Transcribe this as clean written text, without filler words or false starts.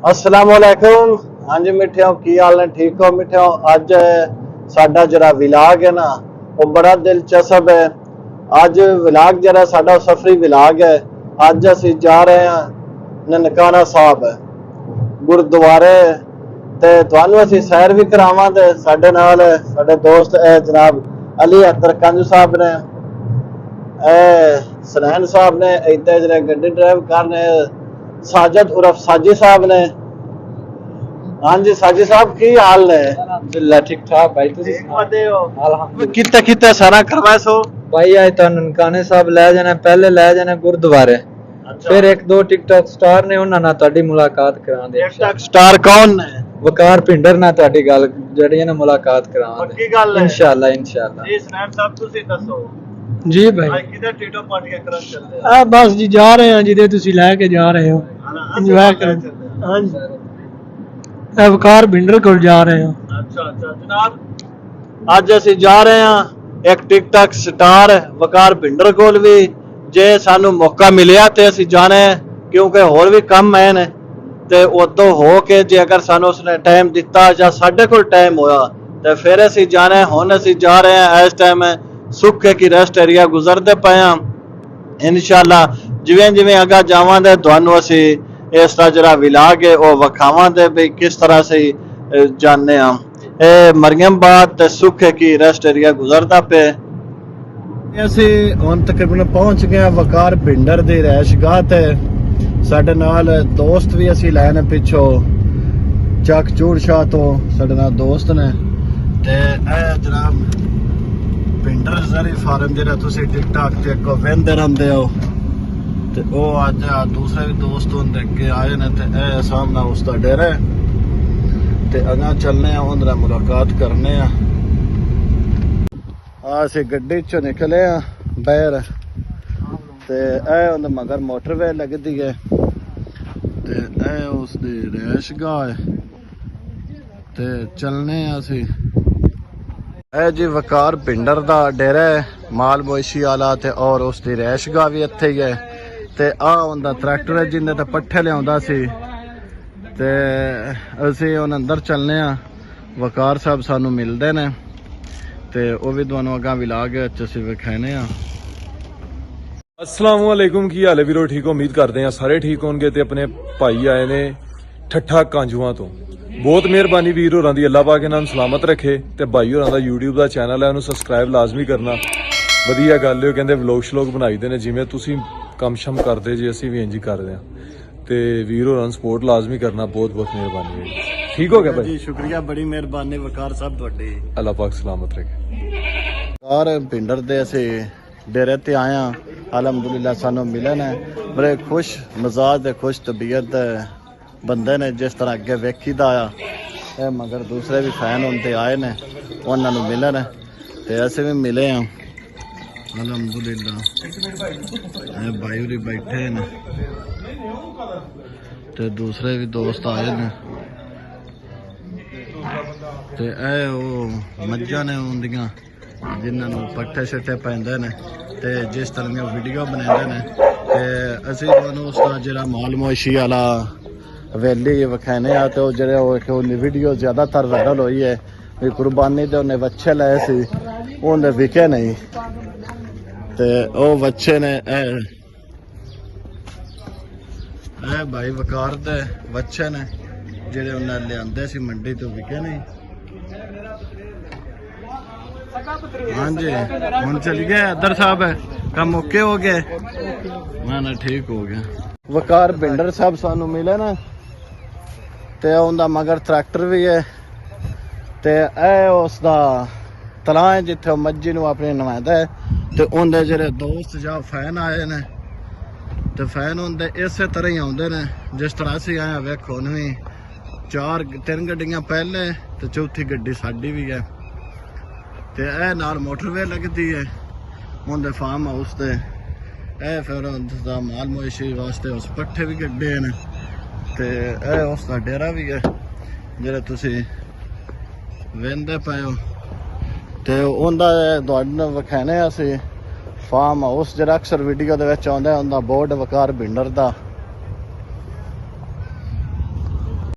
अस्सलाम वालेकुम। हाँ जी मिठियो, की हाल ने? ठीक हो मिठियो? अज साडा जरा विलाग है ना वो बड़ा दिलचस्प है। अज विलाग जरा साडा सफरी विलाग है। अज असी जा रहे हैं ननकाना साहब गुरुद्वारे ते तुहानू असी सैर भी करावांगे। साडे नाल साडे दोस्त जनाब अली अख्तर कंज साहब ने, सनैन साहब ने, इधर जरा गड्डी ड्राइव कर रहे साजिद उर्फ साजी साहब ने। हाँ जी साजी साहब, की हाल ने? अल्हम्दुलिल्लाह ठीक ठाक भाई। किते किते सारा करवाए सो भाई आए तो ननकाने साहब ले जाना, पहले ले जाना गुरुद्वारे। अच्छा। फिर एक दो टिकटॉक स्टार ने उन्हां नाल तुहाडी मुलाकात करा दे। टिकटॉक स्टार कौन ने? वकार भिंडर नाल तुहाडी गल जड़ी है ना मुलाकात करा दे। पक्की गल है? इंशाअल्लाह इंशाअल्लाह। जी सनैन साहब तुसी दसो जी भाई, आज किधर टिकटॉक पार्टी करन चलदे हो? बस जी जा रहे हैं जिदे तुसी लेके जा रहे हो, इंजॉय करें। हाँ जी, वकार भिंडर को जा रहे हो। अच्छा अच्छा जनाब, अज असी जा रहे हैं एक टिकटॉक स्टार वकार भिंडर कोल भी। जे सानू मौका मिलिया ते असी जाने, क्योंकि होर भी कम है ने ते उदों हो के जे अगर सानू उसने टाइम दिता या साडे कोल टाइम होया ते फिर असी जाने। हुण असी जा रहे हैं, इस टाइम सुखे की रेस्ट एरिया गुजरते पे हैं। इंशाअल्लाह जिवें जिवें अगा जावांगे तुहानू असी इस दा जरा विलाग है वो वखावांगे भी किस तरह से जाने आ। मरियमबाद ते सुखे की रेस्ट एरिया गुजरता पे। असी हुण तकरीबन पहुंच गए वकार भिंडर दी रैशगाह ते। साडे नाल दोस्त भी असी लैने पिछो चक चूड़ शाह तो साडे नाल दोस्त ने ते जनाब भिंडर जरी फार्म जेड़ा तुसी टिकटॉक ते अगो वेंदे रहिंदे हो ते ओ अज दूसरे भी दोस्त होंदे अगे आए ने ते सामने उसका डेरा ते अगा चलने आ उंदे नाल मुलाकात करने आ। असी गड्डी चो निकले आ बाहर ते उंदे मगर मोटरवे लगदी है ते उसदी रैशगाह है ते चलने असी। जी वकार भिंडर दा डेरा है माल मोशी आला ते और उसकी रैशगाह भी इत्थे ही है ते उंदा ट्रैक्टर है जिंदे ते पट्ठे लियाउंदा सी ते असी हुण अंदर चलने आ। वकार साहब सानू मिलदे ने ते ओ भी तुहानू अगां विलाग असी विखाने आ। अस्सलाम वालेकुम, की हाल है वीरो? ठीक हो? उम्मीद करते हैं सारे ठीक होंगे। ते अपने भाई आए ने ठट्ठा कांजुआ तो। बहुत मेहरबानी वीर होरां दी, अल्लाह पाक इन्हां नूं सलामत रखे। ते भाई होरां दा यूट्यूब दा चैनल है, उन्हें सबसक्राइब लाजमी करना। वधिया गल है, कहंदे व्लॉग श्लॉग बनाई दे ने जिवें तुसीं कम शम करदे जे असीं भी इंज ही करदे आ। ते वीर होरां नूं सपोर्ट लाजमी करना। बहुत बहुत मेहरबानी है। ठीक हो गया भाई जी? शुक्रिया, बड़ी मेहरबानी वकार साहब तुहाडी, अल्लाह पाक सलामत रखे। और भिंडर दे असी डेरे ते आए हैं। अलहमदुलिल्लाह सानू मिले ने बड़े खुश मिजाज दे खुश तबीयत बंदे ने, जिस तरह अगे वेखीदा आ। मगर दूसरे भी फैन होंदे आए ने, उन्हां नूं मिले ने ते असीं भी मिले हैं अलहमदुलिल्लाह। भाई होरी बैठे ने ते दूसरे भी दोस्त आए ने ते मज्झां ने उंदियां जिन्हां नूं पट्ठे शट्ठे पैंदे ने ते जिस तरह दी वीडियो बनाते हैं ते असीं तुहानूं उसका जिहड़ा माल मोशी वाला हवेली विखाने आ। तो जिहड़े वीडियो ज़्यादातर वायरल हुई है भी कुर्बानी ते उन्हें बच्चे लाए सी, उन्हें विके नहीं ते ओ बच्चे ने भाई वकार दे बच्चे ने जिहड़े उन्हें लिआंदे सी मंडी तो विके नहीं। हाँ जी, हम चल गए अदर साहब है काम ओके हो गए ना? ठीक हो गया। वकार भिंडर साहब सानू मिले ना ते उनका मगर ट्रैक्टर भी है ते उसका तला है जिथे मज्जी नूं अपनी नवादा है ते उनके जेह्ड़े दोस्त या फैन आए ने ते फैन होंदे इस तरह ही आउंदे ने जिस तरह असीं आए वेखो हुण भी 3 गड्डियां पहले ते चौथी गड्डी साडी भी है ते नाल मोटरवे लगती है उनके फार्म हाउस से। फिर उसका माल मोशी वास्ते उस पट्ठे भी गड्ढे ने ते उसका डेरा भी है जेह्ड़ा तुसी वेंदे पे हो ते उनका तुहानूं विखाने असीं फार्म हाउस जेह्ड़ा अक्सर वीडियो दे विच आउंदा है। उनका बोर्ड वकार भिंडर दा